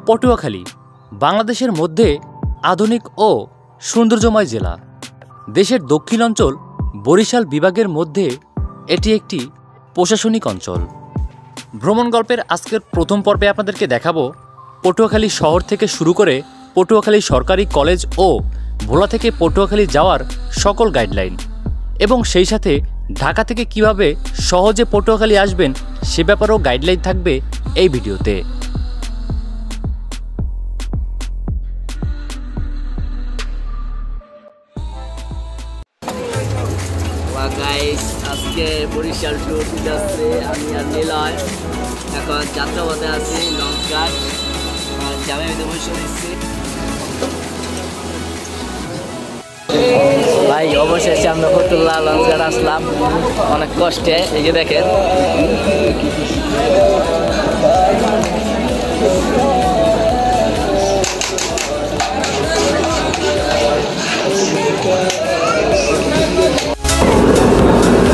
পটুয়াখালী বাংলাদেশের মধ্যে আধুনিক ও সৌন্দর্যময় জেলা। দেশের দক্ষিণ অঞ্চল বরিশাল বিভাগের মধ্যে এটি একটি প্রশাসনিক অঞ্চল। ভ্রমণ গল্পের আজকের প্রথম পর্বে আপনাদেরকে দেখাবো পটুয়াখালী শহর থেকে শুরু করে পটুয়াখালী সরকারি কলেজ ও ভোলা থেকে পটুয়াখালী যাওয়ার সকল গাইডলাইন এবং সেই সাথে ঢাকা থেকে কিভাবে সহজে পটুয়াখালী আসবেন সে ব্যাপারেও গাইডলাইন থাকবে এই ভিডিওতে। আজকে বরিশাল টু যাচ্ছে, আমি আর নিলয় এখন যাত্রাপথে আছি। লঞ্চ ঘাট জামে বসে দিচ্ছি ভাই। অবশেষে আমরা ফতুল্লা লঞ্চ ঘাট আসলাম অনেক কষ্টে। এই যে দেখেন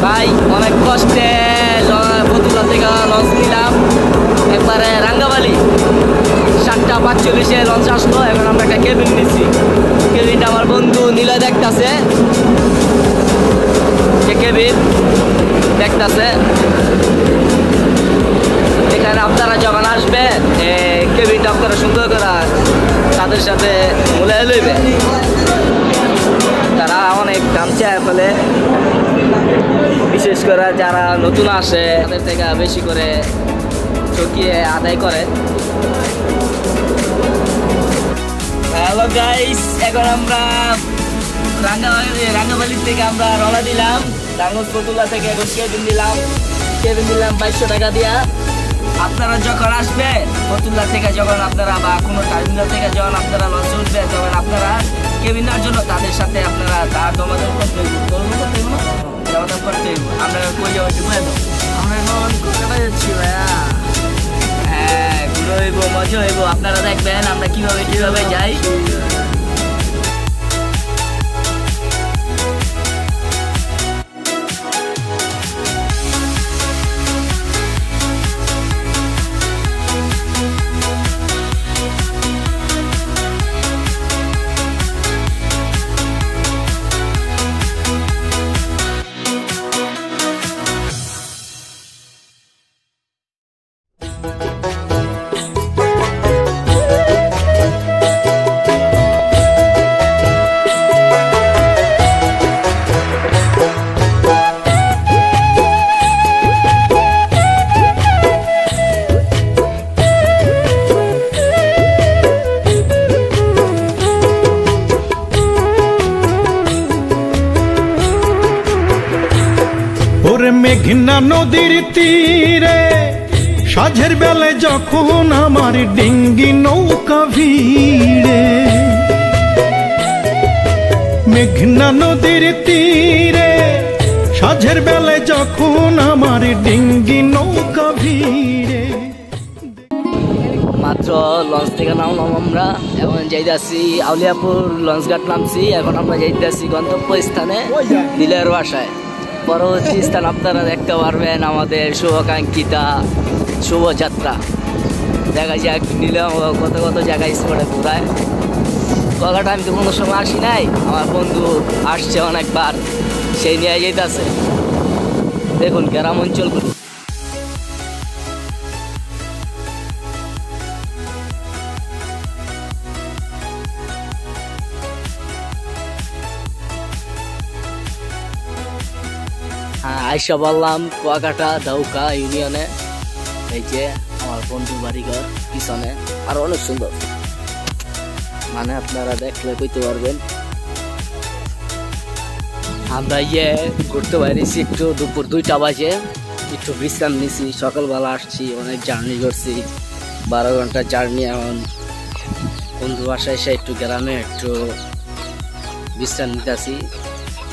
ভাই, অনেক কষ্টে ফতুল্লা থেকে লঞ্চ নিলাম। একবারে রাঙ্গাবালি 7:45 লঞ্চ আসলো। এখন আমরা একটা কেবিন নিচ্ছি। কেবিনটা আমার বন্ধু নিলয় দেখতেছে, যে কেবিন দেখতেছে। এখানে আপনারা যখন আসবেন কেবিনটা আপনারা সুন্দর করে তাদের সাথে মুলাই লইবে। তারা অনেক দাম চায় ফেলে, বিশেষ করে যারা নতুন আসে তাদের থেকে বেশি করে চকিয়ে আদায় করে। হ্যালো গাইস, এখন আমরা রাঙ্গাবালি থেকে আমরা রওনা দিলাম। টাঙ্গজ ফতুল্লা থেকে এখন কেবিন দিলাম 2200 টাকা দিয়া। আপনারা যখন আসবেন ফতুল্লা থেকে, যখন আপনারা বা কোনো টার্মিনাল থেকে যখন আপনারা লঞ্চ উঠবেন, তখন আপনারা কেবিন নেওয়ার জন্য তাদের সাথে আপনারা তার জমাদান করতে আমরা কই যাবো আমরা এখন কলকাতা যাচ্ছি ভাইয়া। হ্যাঁ, ঘুরে হইব, মজা হইব। আপনারা দেখবেন আমরা কিভাবে যাই। মেঘনা নদীর তীরে সাঁঝের বেলে যখন আমার ডিঙ্গি নৌকা ভিড়ে, মেঘনা নদীর তীরে সাঁঝের বেলে যখন আমার ডিঙ্গি নৌকা ভিড়ে। মাত্র লঞ্চ থেকে নামলাম আমরা, এখন যাইতেছি আউলিয়াপুর লঞ্চ ঘাট নামছি। এখন আমরা যাইতেছি গন্তব্য স্থানে দিলের বাসায়। পরবর্তী স্থান আপনারা দেখতে পারবেন আমাদের শুভাকাঙ্ক্ষিতা শুভযাত্রা। দেখা যাক নিলাম কত জায়গায় স্পটে ঘুরায়। কলাটা আমি তো কোনো সময় আসি নাই, আমার বন্ধু আসছে অনেকবার, সেই নিয়ে যেতেছে। দেখুন গ্রাম অঞ্চলগুলো। হ্যাঁ, আইসা বললাম কুয়াকাটা দাউকা ইউনিয়নে। এই যে আমার বন্ধু বাড়িঘর পিছনে, আর অনেক সুন্দর, মানে আপনারা দেখলে কইতে পারবেন। আমরা ঘুরতে বাইরেছি একটু, দুপুর 2টা বাজে। একটু বিশ্রাম নিছি, সকালবেলা আসছি, অনেক জার্নি করছি, 12 ঘন্টা জার্নি। এখন বন্ধু বাসায় এসে একটু গ্রামে একটু বিশ্রাম নিতেছি।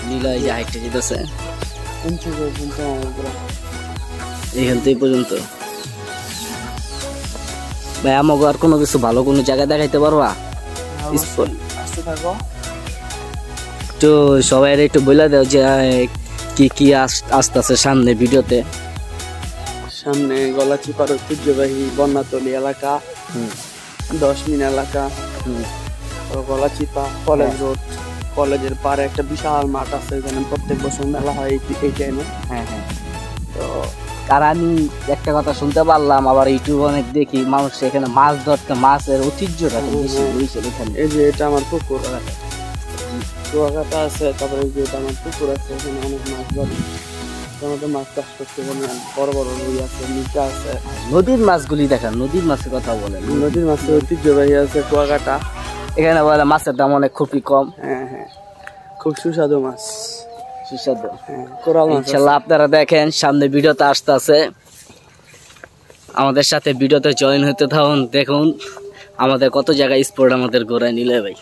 নিলয় যে হাইটে যেতেছে এখান থেকে পর্যন্ত। ভাই আমাকে আর কোনো কিছু ভালো কোনো জায়গায় দেখাইতে পারবা? একটু সবাই একটু বলে দাও যে কি কি আসতেছে সামনে ভিডিওতে। সামনে গলাচিপাড় ঐতিহ্যবাহী বন্যাতলী এলাকা, 10 মিন এলাকা, গলাচিপা, কলেজ রোড, কলেজের পারে একটা বিশাল মাঠ আছে, এখানে প্রত্যেক বছর মেলা হয় এই টাইমে। হ্যাঁ হ্যাঁ। তো আর আমি একটা কথা শুনতে পারলাম, আবার ইউটিউব অনেক দেখি মানুষ এখানে মাছ ধরতে, মাছের ঐতিহ্যটা খুব বেশি রয়েছে এখানে। এই যে এটা আমার পুকুর, কুয়াকাটা আছে, তারপরে এই যে এটা আমার পুকুর আছে, এখানে অনেক মাছ ধরে, আমাদের মাছ চাষ করতে, বড় বড় রুই আছে, মিঠা আছে। নদীর মাছগুলি দেখেন, নদীর মাছের কথা বলেন। নদীর মাছের ঐতিহ্যবাহী আছে কুয়াকাটা, এখানে বলে মাছের দাম অনেক খুবই কম। হ্যাঁ হ্যাঁ, খুব সুস্বাদু মাছ, সুস্বাদু। হ্যাঁ, কোরাল মাছ। ইনশাআল্লাহ আপনারা দেখেন, সামনে ভিডিওতে আসতেছে, আমাদের সাথে ভিডিওতে জয়েন হতে থাকুন, দেখুন আমাদের কত জায়গায় স্পোর্ট আমাদের ঘোরায় নিলে ভাই।